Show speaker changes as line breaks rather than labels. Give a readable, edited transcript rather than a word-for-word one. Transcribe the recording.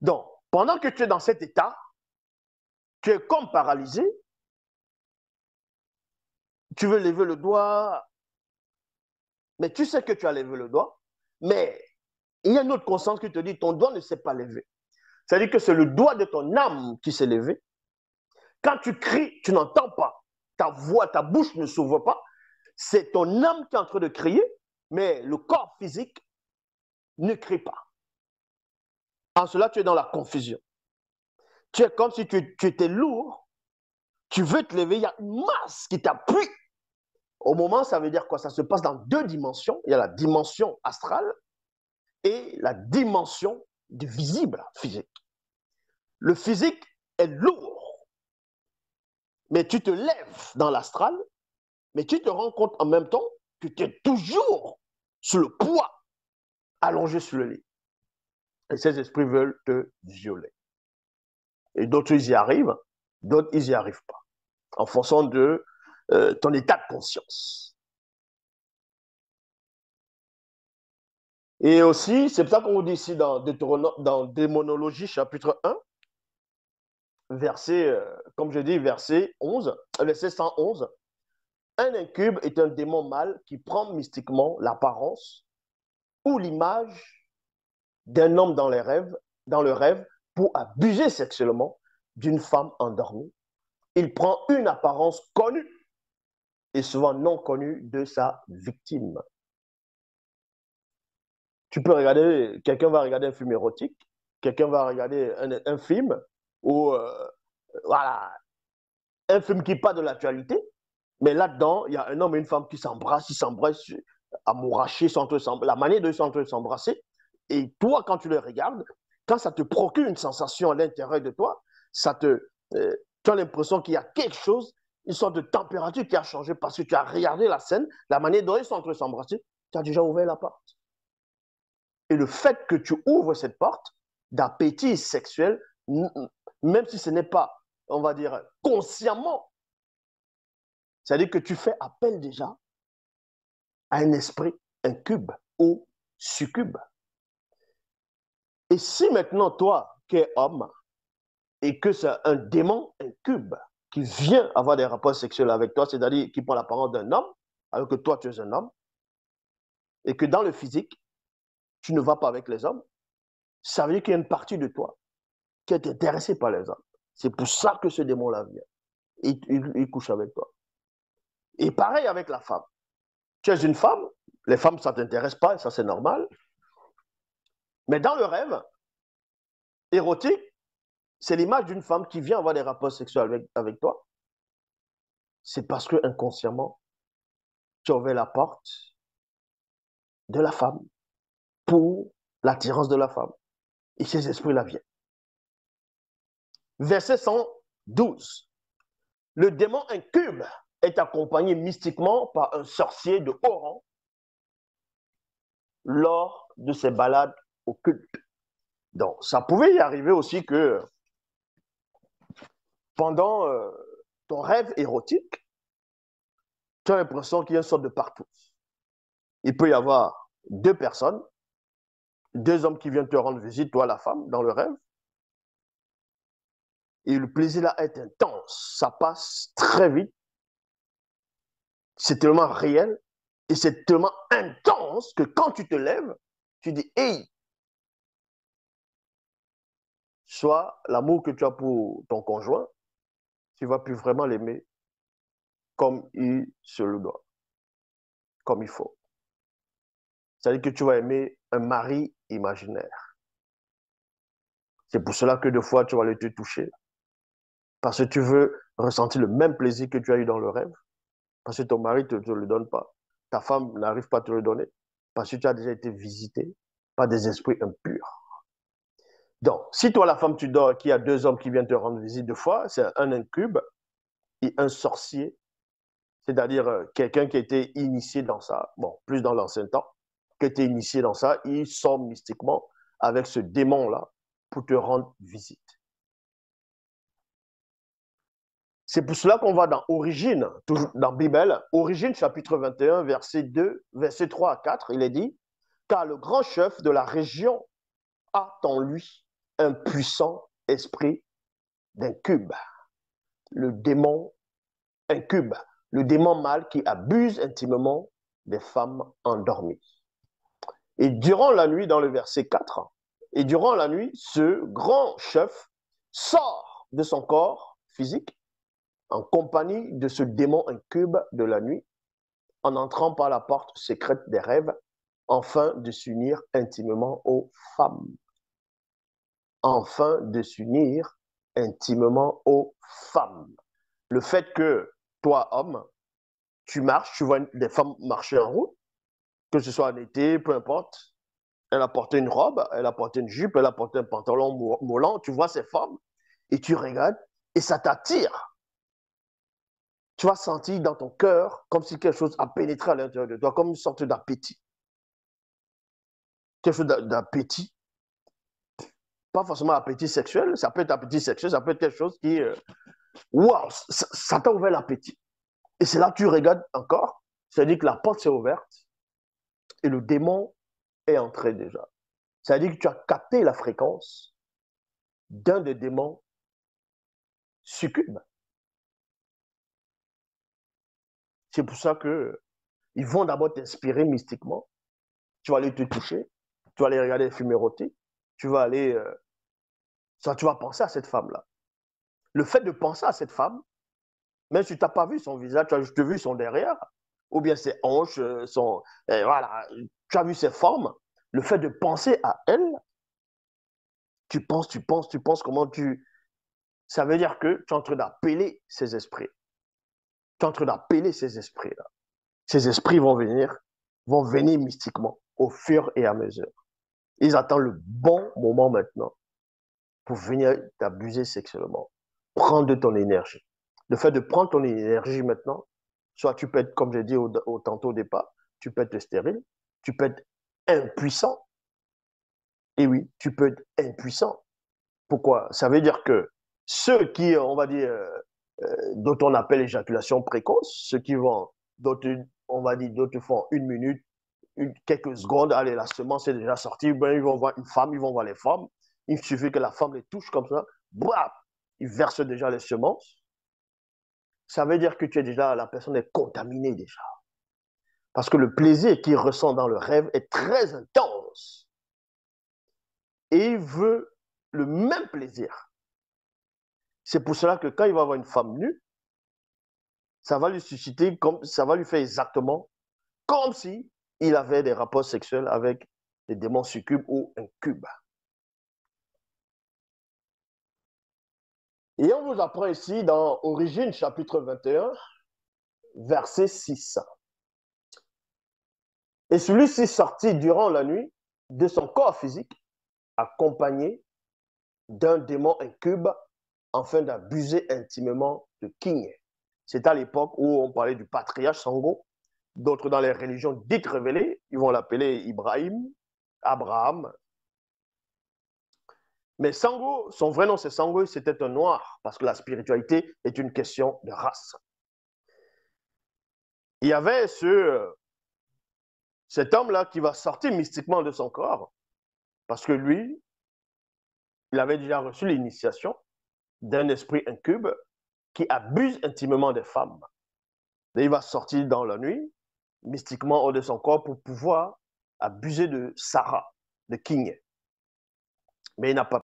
Donc, pendant que tu es dans cet état, tu es comme paralysé, tu veux lever le doigt, mais tu sais que tu as levé le doigt, mais il y a une autre conscience qui te dit ton doigt ne s'est pas levé. C'est-à-dire que c'est le doigt de ton âme qui s'est levé. Quand tu cries, tu n'entends pas. Ta voix, ta bouche ne s'ouvre pas. C'est ton âme qui est en train de crier, mais le corps physique ne crie pas. En cela, tu es dans la confusion. Tu es comme si tu étais lourd, tu veux te lever, il y a une masse qui t'appuie. Au moment, ça veut dire quoi? Ça se passe dans deux dimensions. Il y a la dimension astrale et la dimension du visible physique. Le physique est lourd, mais tu te lèves dans l'astral, mais tu te rends compte en même temps que tu es toujours sous le poids, allongé sur le lit. Et ces esprits veulent te violer. Et d'autres, ils y arrivent, d'autres, ils n'y arrivent pas, en fonction de ton état de conscience. Et aussi, c'est pour ça qu'on vous dit ici dans Démonologie, chapitre 1, verset, comme je dis, verset 11, verset 111. Un incube est un démon mâle qui prend mystiquement l'apparence ou l'image d'un homme dans le rêve pour abuser sexuellement d'une femme endormie. Il prend une apparence connue et souvent non connue de sa victime. Tu peux regarder, quelqu'un va regarder un film érotique, quelqu'un va regarder un film ou voilà, un film qui parle de l'actualité, mais là-dedans, il y a un homme et une femme qui s'embrassent, ils s'embrassent amourachés, la manière de s'embrasser. Et toi, quand tu le regardes, quand ça te procure une sensation à l'intérieur de toi, tu as l'impression qu'il y a quelque chose, une sorte de température qui a changé parce que tu as regardé la scène, la manière dont ils sont en train de s'embrasser, tu as déjà ouvert la porte. Et le fait que tu ouvres cette porte d'appétit sexuel, même si ce n'est pas, on va dire, consciemment, c'est-à-dire que tu fais appel déjà à un esprit incube ou succube. Et si maintenant, toi, qui es homme, et que c'est un démon incube qui vient avoir des rapports sexuels avec toi, c'est-à-dire qui prend l'apparence d'un homme, alors que toi, tu es un homme, et que dans le physique, tu ne vas pas avec les hommes, ça veut dire qu'il y a une partie de toi qui est intéressée par les hommes. C'est pour ça que ce démon-là vient. Il couche avec toi. Et pareil avec la femme. Tu es une femme, les femmes, ça ne t'intéresse pas, ça c'est normal. Mais dans le rêve érotique, c'est l'image d'une femme qui vient avoir des rapports sexuels avec toi. C'est parce que inconsciemment, tu as ouvert la porte de la femme pour l'attirance de la femme. Et ces esprits-là viennent. Verset 112. Le démon incube est accompagné mystiquement par un sorcier de haut rang lors de ses balades occultes. Donc, ça pouvait y arriver aussi que pendant ton rêve érotique, tu as l'impression qu'il y a une sorte de partout. Il peut y avoir deux personnes, deux hommes qui viennent te rendre visite, toi la femme, dans le rêve. Et le plaisir là est intense, ça passe très vite, c'est tellement réel et c'est tellement intense que quand tu te lèves, tu dis, hey, soit l'amour que tu as pour ton conjoint, tu ne vas plus vraiment l'aimer comme il se le doit, comme il faut. C'est-à-dire que tu vas aimer un mari imaginaire. C'est pour cela que des fois, tu vas aller te toucher. Parce que tu veux ressentir le même plaisir que tu as eu dans le rêve. Parce que ton mari ne te le donne pas. Ta femme n'arrive pas à te le donner. Parce que tu as déjà été visité par des esprits impurs. Donc, si toi, la femme, tu dors, qu'il y a deux hommes qui viennent te rendre visite deux fois, c'est un incube et un sorcier, c'est-à-dire quelqu'un qui a été initié dans ça, bon, plus dans l'ancien temps, qui a été initié dans ça, il sort mystiquement avec ce démon-là pour te rendre visite. C'est pour cela qu'on va dans Origine, toujours dans Bible, Origine chapitre 21, verset 2, verset 3 à 4, il est dit, car le grand chef de la région a en lui un puissant esprit d'incube, le démon incube, le démon mâle qui abuse intimement des femmes endormies. Et durant la nuit, dans le verset 4, et durant la nuit, ce grand chef sort de son corps physique en compagnie de ce démon incube de la nuit, en entrant par la porte secrète des rêves, afin de s'unir intimement aux femmes. Afin de s'unir intimement aux femmes. Le fait que toi, homme, tu marches, tu vois des femmes marcher en route, que ce soit en été, peu importe, elle a porté une robe, elle a porté une jupe, elle a porté un pantalon moulant, tu vois ces femmes, et tu regardes, et ça t'attire. Tu vas sentir dans ton cœur comme si quelque chose a pénétré à l'intérieur de toi, comme une sorte d'appétit. Quelque chose d'appétit. Pas forcément appétit sexuel, ça peut être appétit sexuel, ça peut être quelque chose qui... Waouh, ça t'a ouvert l'appétit. Et c'est là que tu regardes encore, c'est-à-dire que la porte s'est ouverte et le démon est entré déjà. C'est-à-dire que tu as capté la fréquence d'un des démons succubes. C'est pour ça qu'ils vont d'abord t'inspirer mystiquement. Tu vas aller te toucher, tu vas aller regarder les films érotiques, tu vas aller... tu vas penser à cette femme-là. Le fait de penser à cette femme, même si tu n'as pas vu son visage, tu as juste vu son derrière, ou bien ses hanches, voilà, tu as vu ses formes. Le fait de penser à elle, tu penses comment tu... Ça veut dire que tu es en train d'appeler ces esprits. Tu es en train d'appeler ces esprits-là. Ces esprits vont venir mystiquement au fur et à mesure. Ils attendent le bon moment maintenant pour venir t'abuser sexuellement. Prendre de ton énergie. Le fait de prendre ton énergie maintenant, soit tu peux être, comme j'ai dit tantôt au départ, tu peux être stérile, tu peux être impuissant. Et oui, tu peux être impuissant. Pourquoi? Ça veut dire que ceux qui, on va dire, dont on appelle éjaculation précoce, ceux qui vont, on va dire, d'autres font une minute, quelques secondes, allez, la semence est déjà sortie, ben, ils vont voir une femme, ils vont voir les femmes, il suffit que la femme les touche comme ça, bref, ils versent déjà les semences. Ça veut dire que la personne est contaminée déjà. Parce que le plaisir qu'il ressent dans le rêve est très intense. Et il veut le même plaisir. C'est pour cela que quand il va avoir une femme nue, ça va lui susciter, ça va lui faire exactement comme si il avait des rapports sexuels avec des démons succubes ou un cube. Et on vous apprend ici dans Origine chapitre 21, verset 6. Et celui-ci sortit durant la nuit de son corps physique, accompagné d'un démon incube, afin d'abuser intimement de King. C'est à l'époque où on parlait du patriarche Sango. D'autres dans les religions dites révélées, ils vont l'appeler Ibrahim, Abraham. Mais Sango, son vrai nom c'est Sango, c'était un noir, parce que la spiritualité est une question de race. Il y avait cet homme-là qui va sortir mystiquement de son corps, parce que lui, il avait déjà reçu l'initiation d'un esprit incube qui abuse intimement des femmes. Et il va sortir dans la nuit, mystiquement hors de son corps, pour pouvoir abuser de Sarah, de King. Mais il n'a pas